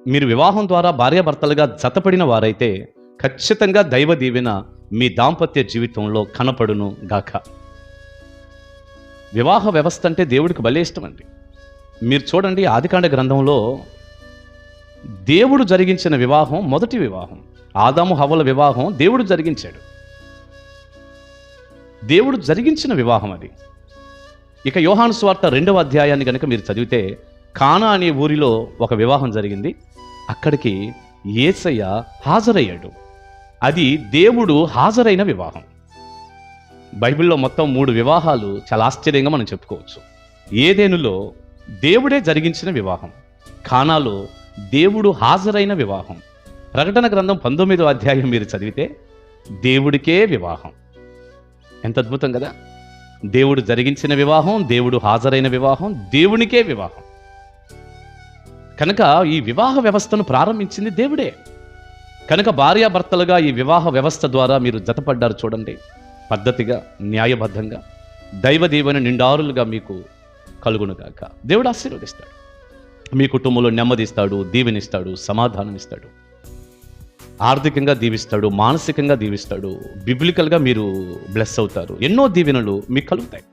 మీరు వివాహం ద్వారా భార్యాభర్తలుగా జతపడిన వారైతే ఖచ్చితంగా దైవ దీవెన మీ దాంపత్య జీవితంలో కనపడును గాక. వివాహ వ్యవస్థ అంటే దేవుడికి భలే ఇష్టం అండి. మీరు చూడండి, ఆదికాండ గ్రంథంలో దేవుడు జరిగించిన వివాహం మొదటి వివాహం. ఆదాము హవ్వల వివాహం దేవుడు జరిగించాడు. దేవుడు జరిగించిన వివాహం అది. ఇక యోహాను సువార్త 2వ అధ్యాయాన్ని కనుక మీరు చదివితే, కానా అనే ఊరిలో ఒక వివాహం జరిగింది. అక్కడికి యేసయ్య హాజరయ్యాడు. అది దేవుడు హాజరైన వివాహం. బైబిల్లో మొత్తం 3 వివాహాలు చాలా ఆశ్చర్యంగా మనం చెప్పుకోవచ్చు. ఏదెనులో దేవుడే జరిగించిన వివాహం, కానాలో దేవుడు హాజరైన వివాహం. ప్రకటన గ్రంథం 19వ అధ్యాయం మీరు చదివితే దేవుడికే వివాహం. ఎంత అద్భుతం కదా! దేవుడు జరిగించిన వివాహం, దేవుడు హాజరైన వివాహం, దేవునికే వివాహం. కనుక ఈ వివాహ వ్యవస్థను ప్రారంభించింది దేవుడే. కనుక భార్యాభర్తలుగా ఈ వివాహ వ్యవస్థ ద్వారా మీరు జతపడ్డారు చూడండి, పద్ధతిగా, న్యాయబద్ధంగా. దైవ దీవెన నిండారులుగా మీకు కలుగునుగాక. దేవుడు ఆశీర్వదిస్తాడు. మీ కుటుంబంలో నెమ్మదిస్తాడు, దీవెనిస్తాడు, సమాధానం ఇస్తాడు, ఆర్థికంగా దీవిస్తాడు, మానసికంగా దీవిస్తాడు. బిబ్లికల్గా మీరు బ్లెస్ అవుతారు. ఎన్నో దీవెనలు మీకు కలుగుతాయి.